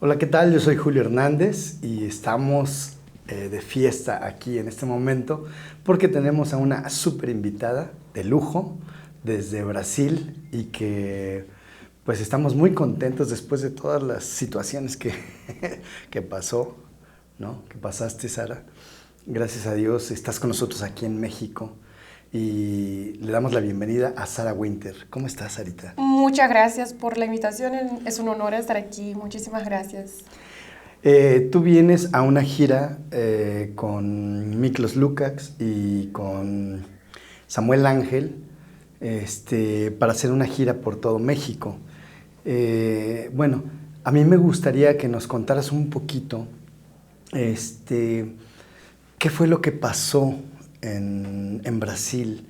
Hola, ¿qué tal? Yo soy Julio Hernández y estamos de fiesta aquí en este momento porque tenemos a una súper invitada de lujo desde Brasil y que pues estamos muy contentos después de todas las situaciones que pasó, ¿no? Que pasaste, Sara. Gracias a Dios estás con nosotros aquí en México y le damos la bienvenida a Sara Winter. ¿Cómo estás, Sarita? Muchas gracias por la invitación, es un honor estar aquí, muchísimas gracias. Tú vienes a una gira con Miklos Lukács y con Samuel Ángel para hacer una gira por todo México. Bueno, a mí me gustaría que nos contaras un poquito qué fue lo que pasó en Brasil.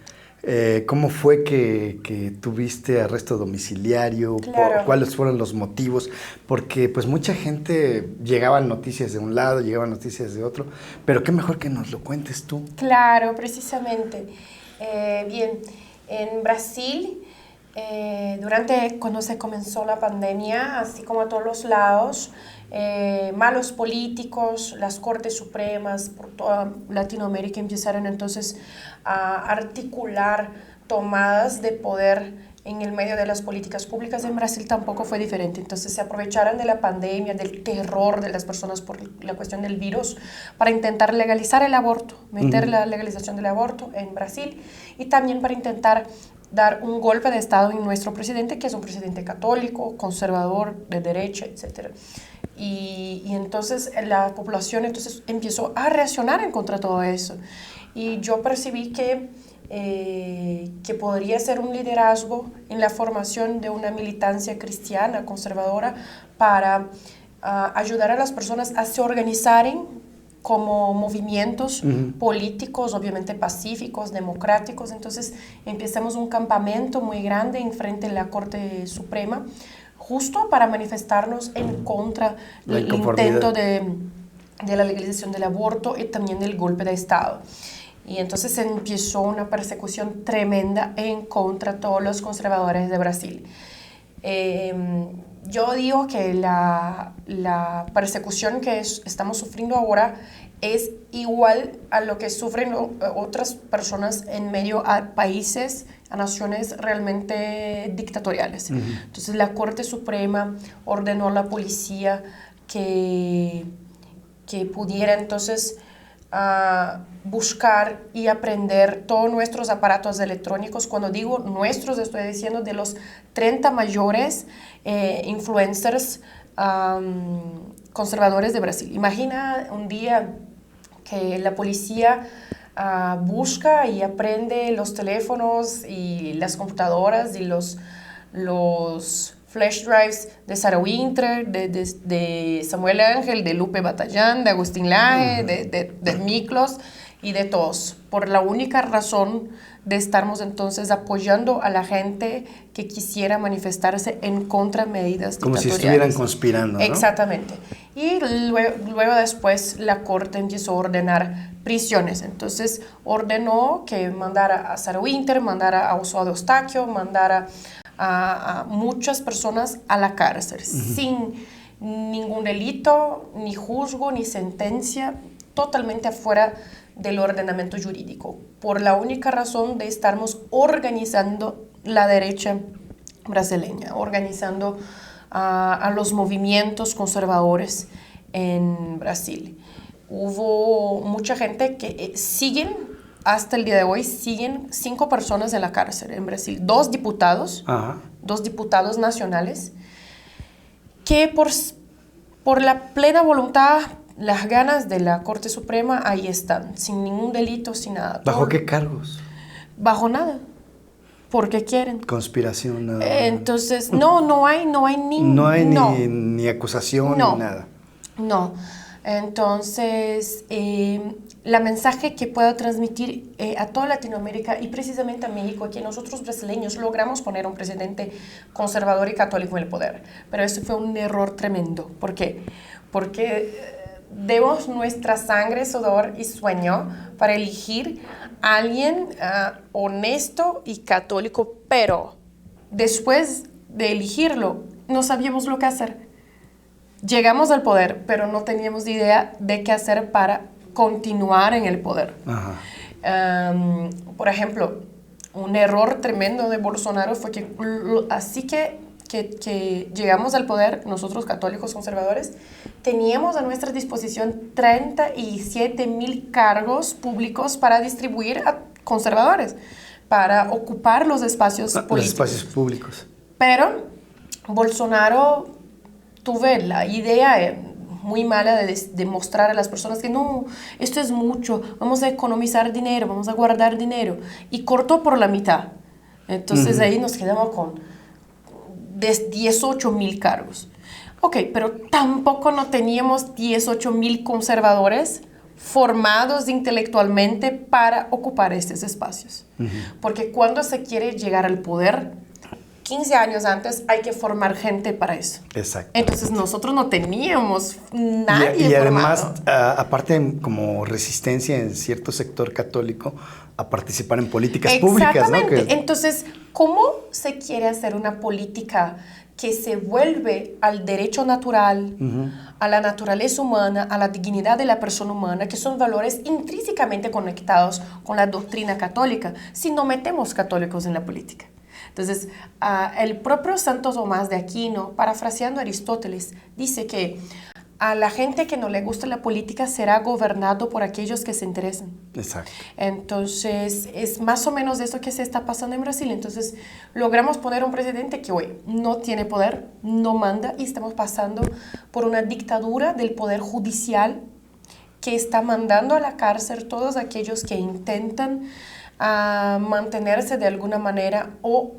¿Cómo fue que tuviste arresto domiciliario? Claro. ¿Cuáles fueron los motivos? Porque pues mucha gente llegaban noticias de un lado, llegaban noticias de otro, pero qué mejor que nos lo cuentes tú. Claro, precisamente. Bien, en Brasil, cuando se comenzó la pandemia, así como a todos los lados, malos políticos, las Cortes Supremas por toda Latinoamérica empezaron entonces a articular tomadas de poder en el medio de las políticas públicas. En Brasil tampoco fue diferente. Entonces se aprovecharon de la pandemia, del terror de las personas por la cuestión del virus, para intentar legalizar el aborto, meter la legalización del aborto en Brasil, y también para intentar dar un golpe de Estado en nuestro presidente, que es un presidente católico, conservador, de derecha, etc. Y entonces la población entonces empezó a reaccionar en contra de todo eso. Y yo percibí que podría ser un liderazgo en la formación de una militancia cristiana conservadora para ayudar a las personas a se organizaren como movimientos políticos, obviamente pacíficos, democráticos. Entonces empezamos un campamento muy grande enfrente de la Corte Suprema, justo para manifestarnos en contra del intento de la legalización del aborto y también del golpe de Estado. Y entonces empezó una persecución tremenda en contra de todos los conservadores de Brasil. Yo digo que la persecución que estamos sufriendo ahora es igual a lo que sufren otras personas en medio a países, a naciones realmente dictatoriales. Entonces la Corte Suprema ordenó a la policía que pudiera entonces buscar y aprender todos nuestros aparatos electrónicos. Cuando digo nuestros, estoy diciendo de los 30 mayores influencers conservadores de Brasil. Imagina un día que la policía busca y aprende los teléfonos y las computadoras y los flash drives de Sarah Winter, de Samuel Ángel, de Lupe Batallán, de Agustín Laje, de Miklos y de todos, por la única razón de estarmos entonces apoyando a la gente que quisiera manifestarse en contra de medidas como dictatoriales. Si estuvieran conspirando, ¿no? Exactamente. Y luego después la Corte empezó a ordenar prisiones. Entonces ordenó que mandara a Sarah Winter, mandara a Oswaldo Eustáquio, mandara a muchas personas a la cárcel, sin ningún delito, ni juzgo, ni sentencia, totalmente afuera del ordenamiento jurídico, por la única razón de estarmos organizando la derecha brasileña, organizando a los movimientos conservadores en Brasil. Hubo mucha gente que hasta el día de hoy siguen 5 personas en la cárcel en Brasil, 2 diputados, 2 diputados nacionales, que por la plena voluntad, las ganas de la Corte Suprema, ahí están, sin ningún delito, sin nada. ¿Bajo qué cargos? Bajo nada, porque quieren. Conspiración, nada. Entonces, no hay ni acusación, ni nada. No. Entonces, la mensaje que puedo transmitir a toda Latinoamérica y precisamente a México, que nosotros brasileños logramos poner un presidente conservador y católico en el poder, pero eso fue un error tremendo. ¿Por qué? Porque demos nuestra sangre, sudor y sueño para elegir a alguien honesto y católico, pero después de elegirlo no sabíamos lo que hacer. llegamos al poder, pero no teníamos idea de qué hacer para continuar en el poder. Ajá. Por ejemplo, un error tremendo de Bolsonaro fue que así que llegamos al poder, nosotros católicos conservadores, teníamos a nuestra disposición 37,000 cargos públicos para distribuir a conservadores, para ocupar los espacios políticos. Los espacios públicos. Pero Bolsonaro tuve la idea muy mala de mostrar a las personas que no, esto es mucho, vamos a economizar dinero, vamos a guardar dinero. Y cortó por la mitad. Entonces ahí nos quedamos con 18,000 cargos. Ok, pero tampoco no teníamos 18,000 conservadores formados intelectualmente para ocupar estos espacios. Porque cuando se quiere llegar al poder, 15 años antes hay que formar gente para eso. Exacto. Entonces nosotros no teníamos nadie y formado. además, aparte como resistencia en cierto sector católico a participar en políticas públicas, ¿no? Exactamente. Entonces, ¿cómo se quiere hacer una política que se vuelve al derecho natural, a la naturaleza humana, a la dignidad de la persona humana, que son valores intrínsecamente conectados con la doctrina católica, si no metemos católicos en la política? Entonces, el propio Santo Tomás de Aquino, parafraseando a Aristóteles, dice que a la gente que no le gusta la política será gobernado por aquellos que se interesan. Exacto. Entonces, es más o menos esto que se está pasando en Brasil. Entonces, logramos poner un presidente que hoy no tiene poder, no manda, y estamos pasando por una dictadura del poder judicial que está mandando a la cárcel todos aquellos que intentan mantenerse de alguna manera o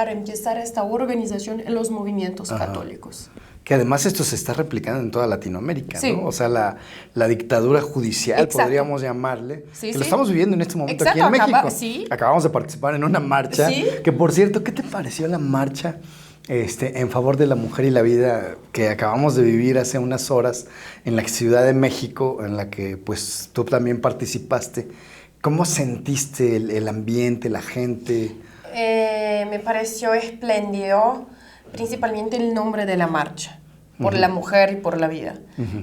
empezar esta organización en los movimientos católicos. Que además esto se está replicando en toda Latinoamérica, Sí. ¿no? O sea, la dictadura judicial, Exacto. podríamos llamarle, Sí, que sí. lo estamos viviendo en este momento Exacto, aquí en México. sí. Acabamos de participar en una marcha, Sí. que por cierto, ¿qué te pareció la marcha en favor de la mujer y la vida que acabamos de vivir hace unas horas en la Ciudad de México, en la que pues tú también participaste? ¿Cómo sentiste el ambiente, la gente? Me pareció espléndido, principalmente el nombre de la marcha, por la mujer y por la vida.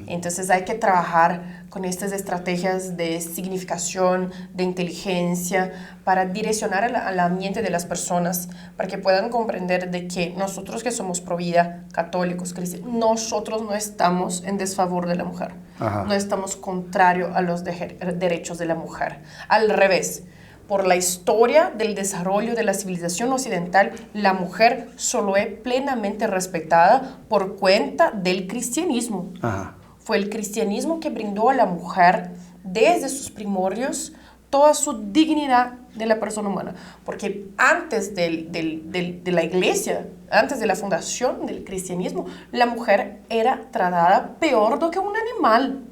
Entonces hay que trabajar con estas estrategias de significación, de inteligencia, para direccionar la mente de las personas, para que puedan comprender de que nosotros que somos pro vida, católicos, cristianos, nosotros no estamos en desfavor de la mujer. Ajá. No estamos contrario a los derechos de la mujer. Al revés, por la historia del desarrollo de la civilización occidental, la mujer solo es plenamente respetada por cuenta del cristianismo. Ajá. Fue el cristianismo que brindó a la mujer desde sus primordios toda su dignidad de la persona humana. Porque antes de la iglesia, antes de la fundación del cristianismo, la mujer era tratada peor do que un animal.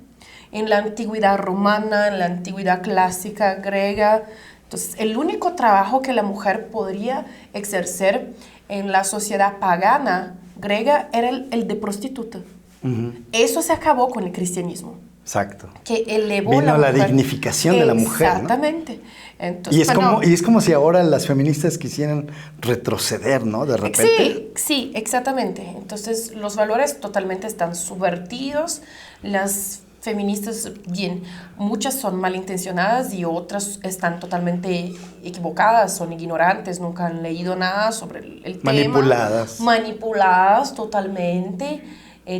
En la antigüedad romana, en la antigüedad clásica griega. Entonces, el único trabajo que la mujer podría ejercer en la sociedad pagana griega era el de prostituta. Eso se acabó con el cristianismo. Exacto. Que elevó Vino la mujer. dignificación de la mujer, ¿no? Exactamente. Entonces, Y es como si ahora las feministas quisieran retroceder, ¿no? De repente. Sí, exactamente. Entonces, los valores totalmente están subvertidos. Las feministas, bien, muchas son malintencionadas y otras están totalmente equivocadas, son ignorantes, nunca han leído nada sobre el Manipuladas. tema. Manipuladas totalmente.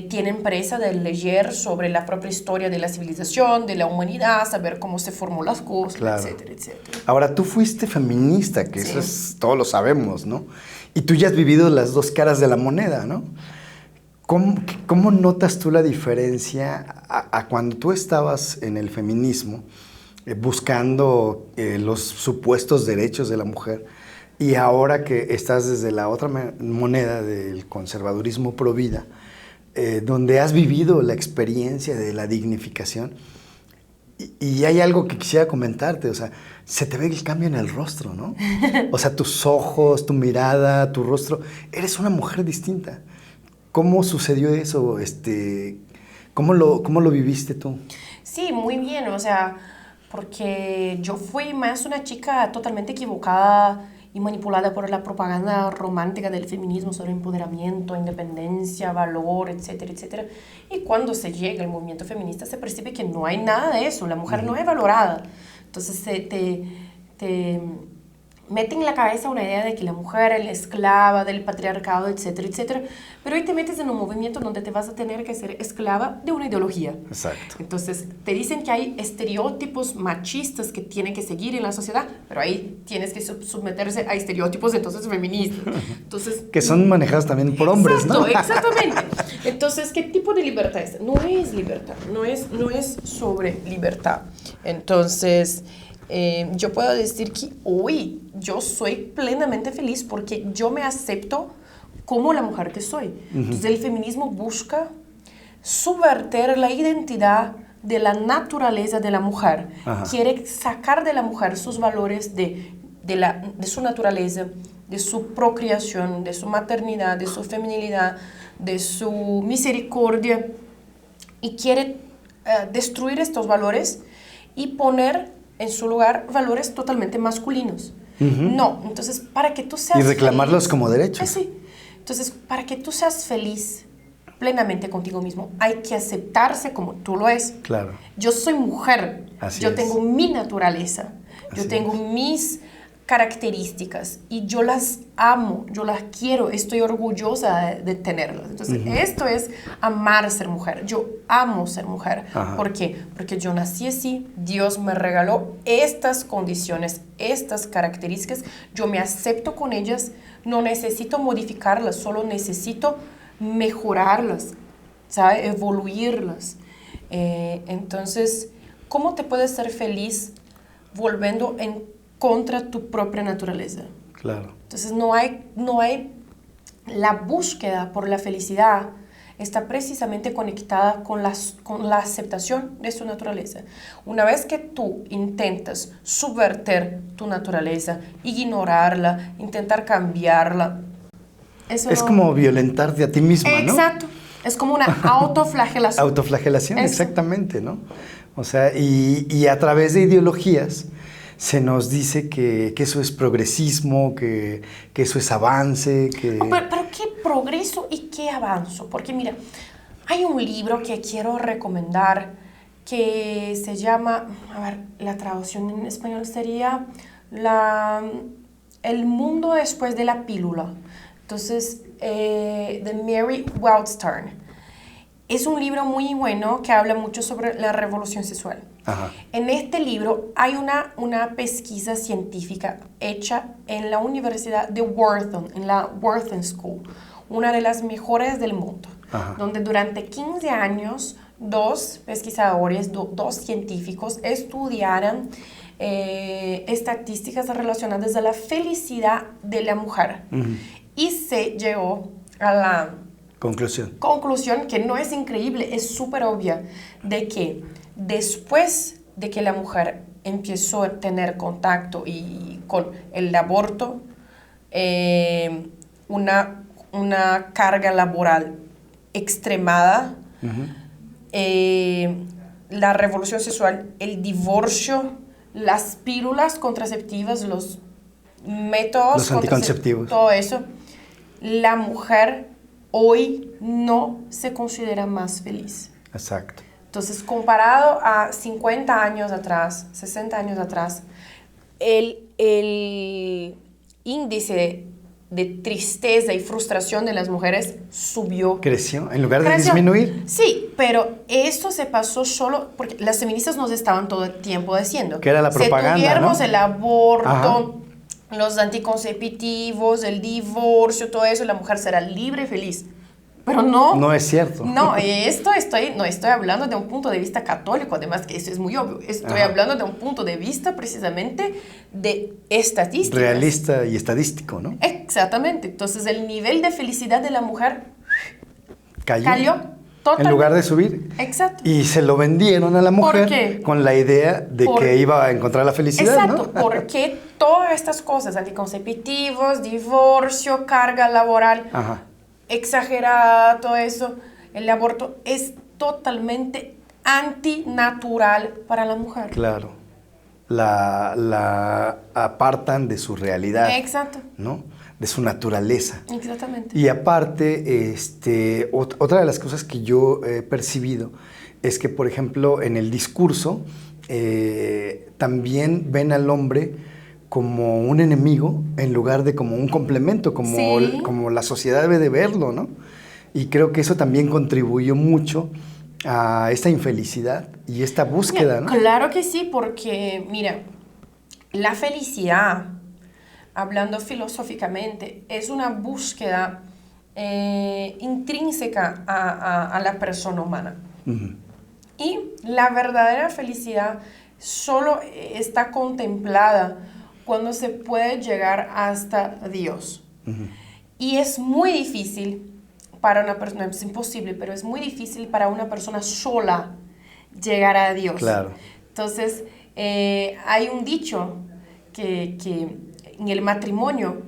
Tienen presa de leer sobre la propia historia de la civilización, de la humanidad, saber cómo se formó las cosas, Claro. etcétera, etcétera. Ahora, tú fuiste feminista, que Sí. eso es, todos lo sabemos, ¿no? Y tú ya has vivido las dos caras de la moneda, ¿no? ¿Cómo notas tú la diferencia a cuando tú estabas en el feminismo, buscando los supuestos derechos de la mujer, y ahora que estás desde la otra moneda del conservadurismo pro vida, donde has vivido la experiencia de la dignificación? Y hay algo que quisiera comentarte, o sea, se te ve el cambio en el rostro, ¿no? O sea, tus ojos, tu mirada, tu rostro, eres una mujer distinta. ¿Cómo sucedió eso? ¿Cómo lo viviste tú? Sí, muy bien, o sea, porque yo fui más una chica totalmente equivocada y manipulada por la propaganda romántica del feminismo sobre empoderamiento, independencia, valor, etcétera, etcétera. Y cuando se llega al movimiento feminista se percibe que no hay nada de eso, la mujer no es valorada. Entonces te mete en la cabeza una idea de que la mujer es la esclava del patriarcado, etcétera, etcétera, pero hoy te metes en un movimiento donde te vas a tener que ser esclava de una ideología. Exacto. Entonces, te dicen que hay estereotipos machistas que tienen que seguir en la sociedad, pero ahí tienes que someterse a estereotipos entonces feministas. Entonces, que son manejados también por hombres, exacto, ¿no? Exactamente. Entonces, ¿qué tipo de libertad es? No es libertad, no es sobre libertad. Entonces, yo puedo decir que hoy yo soy plenamente feliz porque yo me acepto como la mujer que soy. Entonces el feminismo busca subvertir la identidad de la naturaleza de la mujer. Quiere sacar de la mujer sus valores de su naturaleza, de su procreación, de su maternidad, de su feminilidad, de su misericordia, y quiere destruir estos valores y poner en su lugar valores totalmente masculinos. No, entonces para que tú seas y reclamarlos feliz, como derecho. Sí. Entonces, para que tú seas feliz plenamente contigo mismo, hay que aceptarse como tú lo es. Claro. Yo soy mujer, yo tengo mi naturaleza, yo tengo mis características y yo las amo, yo las quiero, estoy orgullosa de tenerlas. Entonces, esto es amar ser mujer. Yo amo ser mujer. ¿Por qué? Porque yo nací así, Dios me regaló estas condiciones, estas características, yo me acepto con ellas, no necesito modificarlas, solo necesito mejorarlas, ¿sabes? Evoluirlas. Entonces, ¿cómo te puedes ser feliz volviendo en contra tu propia naturaleza? Claro. Entonces no hay la búsqueda por la felicidad está precisamente conectada con la aceptación de su naturaleza. Una vez que tú intentas subvertir tu naturaleza, ignorarla, intentar cambiarla, eso es como violentarte a ti misma, ¿no? Exacto. Es como una autoflagelación. Autoflagelación, Eso. exactamente, ¿no? O sea, y a través de ideologías se nos dice que eso es progresismo, que eso es avance, que... Pero ¿qué progreso y qué avanzo? Porque mira, hay un libro que quiero recomendar que se llama, a ver, la traducción en español sería El mundo después de la pílula. Entonces, de Mary Wildstern. Es un libro muy bueno que habla mucho sobre la revolución sexual. En este libro hay una pesquisa científica hecha en la Universidad de Wharton, en la Wharton School, una de las mejores del mundo, donde durante 15 años dos pesquisadores, dos científicos estudiaron estadísticas relacionadas a la felicidad de la mujer. Y se llegó a la conclusión que no es increíble, es súper obvia, de que después de que la mujer empezó a tener contacto con el aborto, una carga laboral extremada, la revolución sexual, el divorcio, las pílulas contraceptivas, los métodos los anticonceptivos, todo eso, la mujer hoy no se considera más feliz. Exacto. Entonces, comparado a 50 años atrás, 60 años atrás, el índice de tristeza y frustración de las mujeres subió. ¿Creció? ¿En lugar de disminuir? Sí, pero eso se pasó solo porque las feministas nos estaban todo el tiempo diciendo. Que era la propaganda, si tuviéramos, ¿no?, el aborto, los anticonceptivos, el divorcio, todo eso, la mujer será libre y feliz. Pero no. No es cierto. No, no estoy hablando de un punto de vista católico, además que eso es muy obvio. Estoy hablando de un punto de vista precisamente de estadísticas. Realista y estadístico, ¿no? Exactamente. Entonces el nivel de felicidad de la mujer cayó totalmente. En lugar de subir. Exacto. Y se lo vendieron a la mujer. ¿Por qué? Con la idea de que iba a encontrar la felicidad, exacto, ¿no? Porque todas estas cosas, anticonceptivos, divorcio, carga laboral, exagerada, todo eso, el aborto es totalmente antinatural para la mujer. Claro. la apartan de su realidad. Exacto. ¿No? De su naturaleza. Exactamente. Y aparte, otra de las cosas que yo he percibido es que, por ejemplo, en el discurso también ven al hombre como un enemigo en lugar de como un complemento, como la sociedad debe de verlo, ¿no? Y creo que eso también contribuyó mucho a esta infelicidad y esta búsqueda, ¿no? Claro que sí, porque, mira, la felicidad, hablando filosóficamente, es una búsqueda intrínseca a la persona humana. Uh-huh. Y la verdadera felicidad solo está contemplada cuando se puede llegar hasta Dios. Uh-huh. Y es muy difícil para una persona, es imposible, pero es muy difícil para una persona sola llegar a Dios. Claro. Entonces, hay un dicho que en el matrimonio,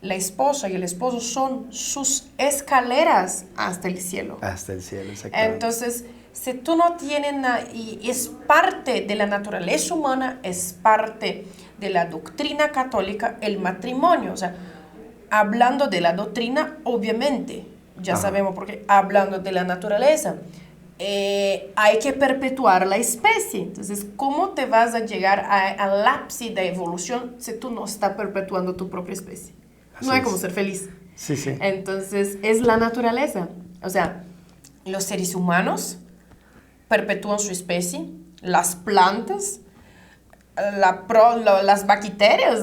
la esposa y el esposo son sus escaleras hasta el cielo. Hasta el cielo, exactamente. Entonces, si tú no tienes nada, y es parte de la naturaleza humana, es parte de la doctrina católica, el matrimonio. O sea, hablando de la doctrina, obviamente, ya sabemos, porque hablando de la naturaleza, hay que perpetuar la especie. Entonces, ¿cómo te vas a llegar al ápice de evolución si tú no estás perpetuando tu propia especie? No hay como ser feliz. Sí, sí. Entonces, es la naturaleza. O sea, los seres humanos perpetúan su especie, las plantas, las bacterias,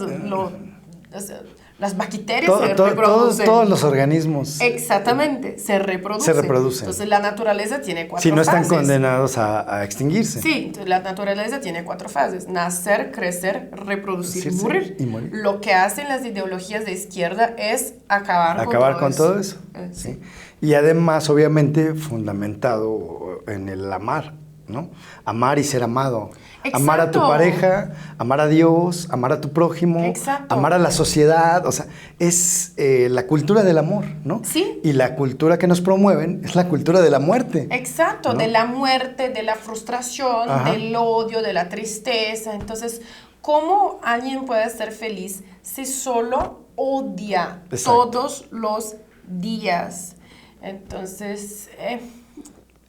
las bacterias se reproducen. Todos los organismos. Exactamente, se reproducen. Entonces la naturaleza tiene 4 fases. Si no están condenados a extinguirse. Sí, entonces la naturaleza tiene 4 fases. Nacer, crecer, reproducir y morir. Lo que hacen las ideologías de izquierda es acabar con todo eso. Sí. Y además, obviamente, fundamentado en el amar, ¿no? Amar y ser amado. Exacto. Amar a tu pareja, amar a Dios, amar a tu prójimo, exacto, amar a la sociedad. O sea, es la cultura del amor, ¿no? Sí. Y la cultura que nos promueven es la cultura de la muerte. Exacto, ¿no? De la muerte, de la frustración, ajá, del odio, de la tristeza. Entonces, ¿cómo alguien puede ser feliz si solo odia todos los días? Entonces,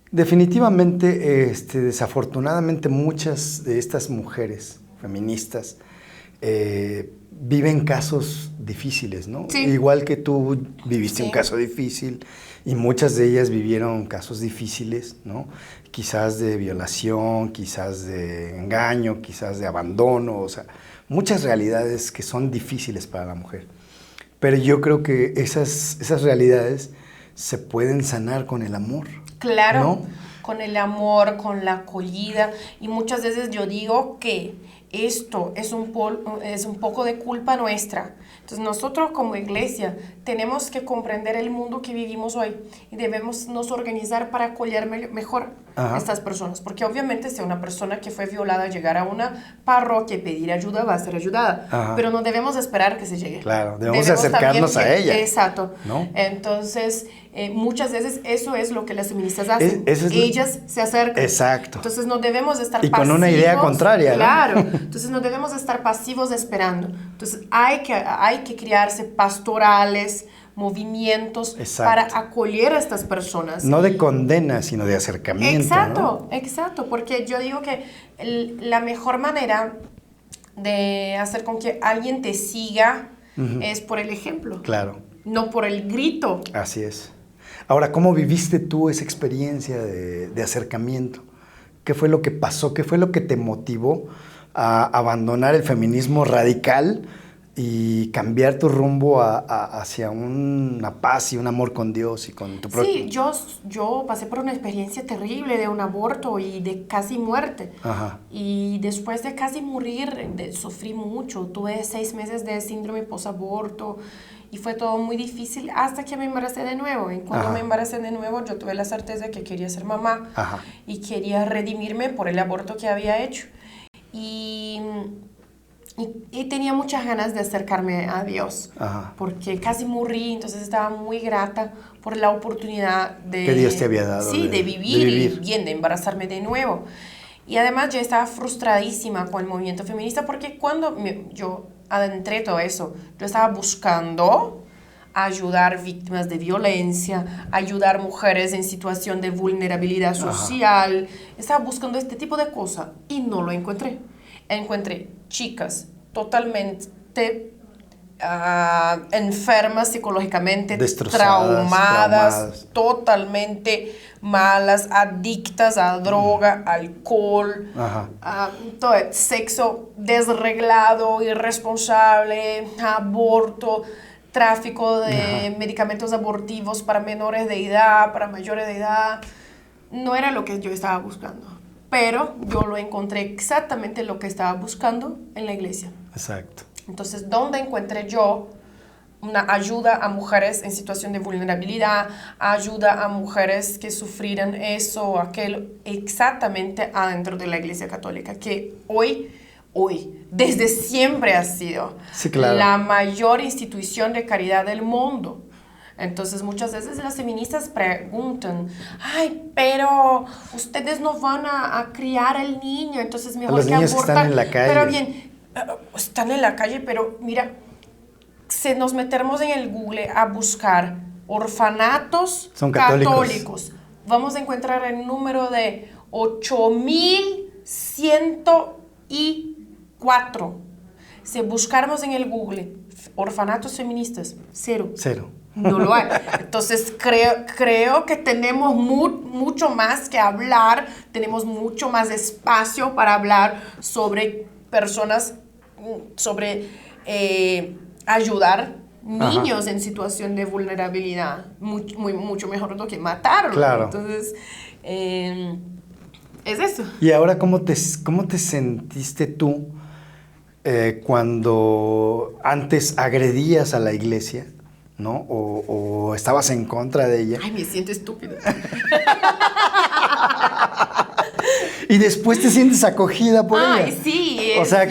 definitivamente, desafortunadamente, muchas de estas mujeres feministas viven casos difíciles, ¿no? Sí. Igual que tú viviste un caso difícil y muchas de ellas vivieron casos difíciles, ¿no? Quizás de violación, quizás de engaño, quizás de abandono, o sea, muchas realidades que son difíciles para la mujer. Pero yo creo que esas realidades se pueden sanar con el amor. Claro, ¿no? Con el amor, con la acogida. Y muchas veces yo digo que esto es un poco de culpa nuestra. Entonces nosotros como iglesia tenemos que comprender el mundo que vivimos hoy y debemos nos organizar para acoger mejor a estas personas. Porque obviamente si una persona que fue violada llegar a una parroquia y pedir ayuda va a ser ayudada. Pero no debemos esperar que se llegue. Claro, debemos acercarnos a ella. Exacto. ¿No? Entonces, muchas veces eso es lo que las feministas hacen. Ellas se acercan. Exacto. Entonces no debemos estar pasivos. Y con una idea contraria, claro. ¿no? Entonces no debemos estar pasivos esperando. Entonces hay que crearse pastorales, movimientos para acoger a estas personas. No de condena, sino de acercamiento. Exacto, ¿no? Exacto, porque yo digo que la mejor manera de hacer con que alguien te siga es por el ejemplo. Claro. No por el grito. Así es. Ahora, ¿cómo viviste tú esa experiencia de acercamiento? ¿Qué fue lo que pasó? ¿Qué fue lo que te motivó a abandonar el feminismo radical y cambiar tu rumbo hacia una paz y un amor con Dios y con tu propio? Sí, yo pasé por una experiencia terrible de un aborto y de casi muerte. Y después de casi morir, sufrí mucho. Tuve 6 meses de síndrome posaborto y fue todo muy difícil hasta que me embaracé de nuevo. Y cuando me embaracé de nuevo, yo tuve la certeza de que quería ser mamá y quería redimirme por el aborto que había hecho. Y tenía muchas ganas de acercarme a Dios, porque casi morí, entonces estaba muy grata por la oportunidad de... Que Dios te había dado. Sí, de vivir y bien, de embarazarme de nuevo. Y además yo estaba frustradísima con el movimiento feminista porque cuando yo adentré todo eso, yo estaba buscando ayudar víctimas de violencia, ayudar mujeres en situación de vulnerabilidad social. Estaba buscando este tipo de cosas y no lo encontré. Encontré chicas totalmente enfermas psicológicamente, traumadas, totalmente malas, adictas a droga, alcohol, todo, sexo desreglado, irresponsable, aborto, tráfico de medicamentos abortivos para menores de edad, para mayores de edad. No era lo que yo estaba buscando, pero yo lo encontré exactamente lo que estaba buscando en la iglesia. Exacto. Entonces, ¿dónde encontré yo una ayuda a mujeres en situación de vulnerabilidad, ayuda a mujeres que sufrieran eso o aquello? Exactamente adentro de la Iglesia Católica, que hoy, desde siempre ha sido la mayor institución de caridad del mundo. Entonces, muchas veces las feministas preguntan, ay, pero ustedes no van a criar al niño, entonces mejor los que niños abortar. Que están en la calle. Pero bien, están en la calle, pero mira, si nos metemos en el Google a buscar orfanatos católicos, vamos a encontrar el número de 8.104. Si buscáramos en el Google orfanatos feministas, cero. No lo hay. Entonces creo que tenemos mucho más que hablar, tenemos mucho más espacio para hablar sobre personas, sobre ayudar niños en situación de vulnerabilidad, mucho mejor do que matarlos. Claro. Entonces, es eso. Y ahora, ¿cómo te sentiste tú cuando antes agredías a la iglesia, ¿no? O estabas en contra de ella? Ay, me siento estúpida. Y después te sientes acogida por ella. Ay, sí. O sea,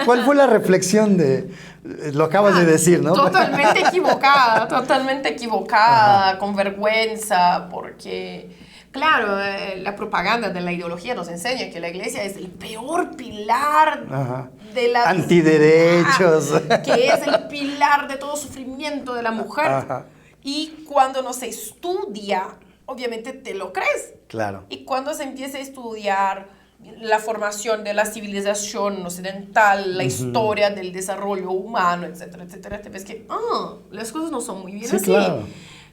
¿cuál fue la reflexión de...? Lo acabas de decir, ¿no? Totalmente equivocada, con vergüenza, porque, claro, la propaganda de la ideología nos enseña que la iglesia es el peor pilar de la... Antiderechos. Que es el pilar de todo sufrimiento de la mujer. Y cuando no se estudia, obviamente te lo crees. Claro. Y cuando se empieza a estudiar la formación de la civilización occidental, la historia del desarrollo humano, etcétera, etcétera, te ves que las cosas no son muy bien así. Claro.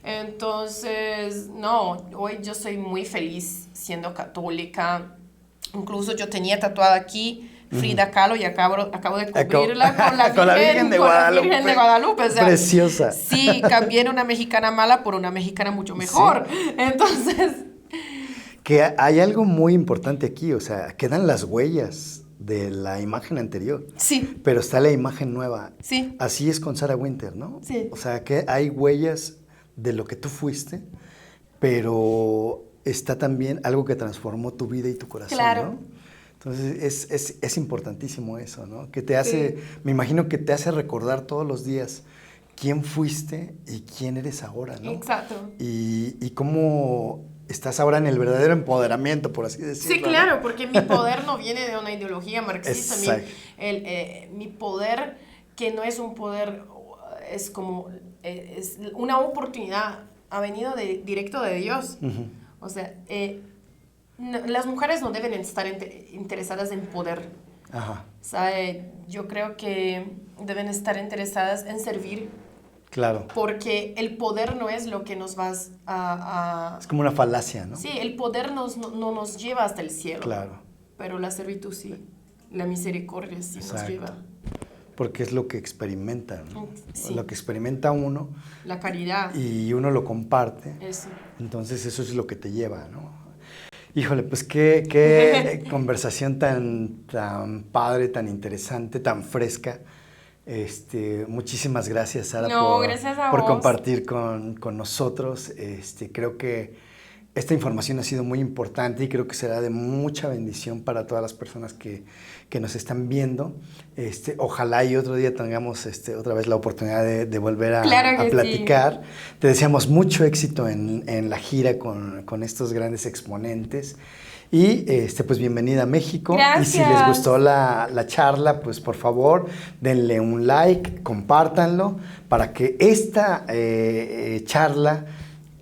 Entonces, no, hoy yo soy muy feliz siendo católica. Incluso yo tenía tatuada aquí Frida Kahlo y acabo de cubrirla con la Virgen de Guadalupe. O sea, preciosa. Sí, cambié una mexicana mala por una mexicana mucho mejor. Sí. Entonces... Que hay algo muy importante aquí, o sea, quedan las huellas de la imagen anterior. Sí. Pero está la imagen nueva. Sí. Así es con Sarah Winter, ¿no? Sí. O sea, que hay huellas de lo que tú fuiste, pero está también algo que transformó tu vida y tu corazón, claro. ¿no? Entonces, es importantísimo eso, ¿no? Que te hace, me imagino que te hace recordar todos los días quién fuiste y quién eres ahora, ¿no? Exacto. Y cómo estás ahora en el verdadero empoderamiento, por así decirlo. Sí, claro, porque mi poder no viene de una ideología marxista. Mi poder, que no es un poder, es como, es una oportunidad, ha venido directo de Dios. O sea, las mujeres no deben estar interesadas en poder. ¿Sabe? Yo creo que deben estar interesadas en servir. Claro. Porque el poder no es lo que nos va a... Es como una falacia, ¿no? Sí, el poder no nos lleva hasta el cielo. Claro. Pero la servitud sí. La misericordia sí. Exacto. Nos lleva. Porque es lo que experimenta, ¿no? Sí. Lo que experimenta uno. La caridad. Y uno lo comparte. Eso. Entonces eso es lo que te lleva, ¿no? Híjole, pues qué conversación tan padre, tan interesante, tan fresca. Muchísimas gracias, Sara, gracias a por vos. compartir con nosotros. Creo que esta información ha sido muy importante y creo que será de mucha bendición para todas las personas que nos están viendo. Ojalá y otro día tengamos otra vez la oportunidad de volver a platicar. Sí. Te deseamos mucho éxito en la gira con estos grandes exponentes. Y pues bienvenida a México. Gracias. Y si les gustó la charla, pues por favor denle un like, compártanlo para que esta charla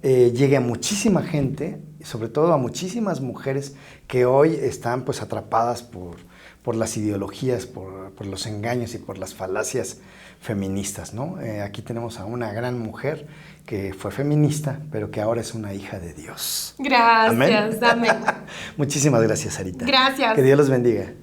llegue a muchísima gente, sobre todo a muchísimas mujeres que hoy están pues atrapadas por las ideologías, por los engaños y por las falacias feministas, ¿no? Aquí tenemos a una gran mujer que fue feminista, pero que ahora es una hija de Dios. Gracias, amén. Muchísimas gracias, Sarita. Gracias. Que Dios los bendiga.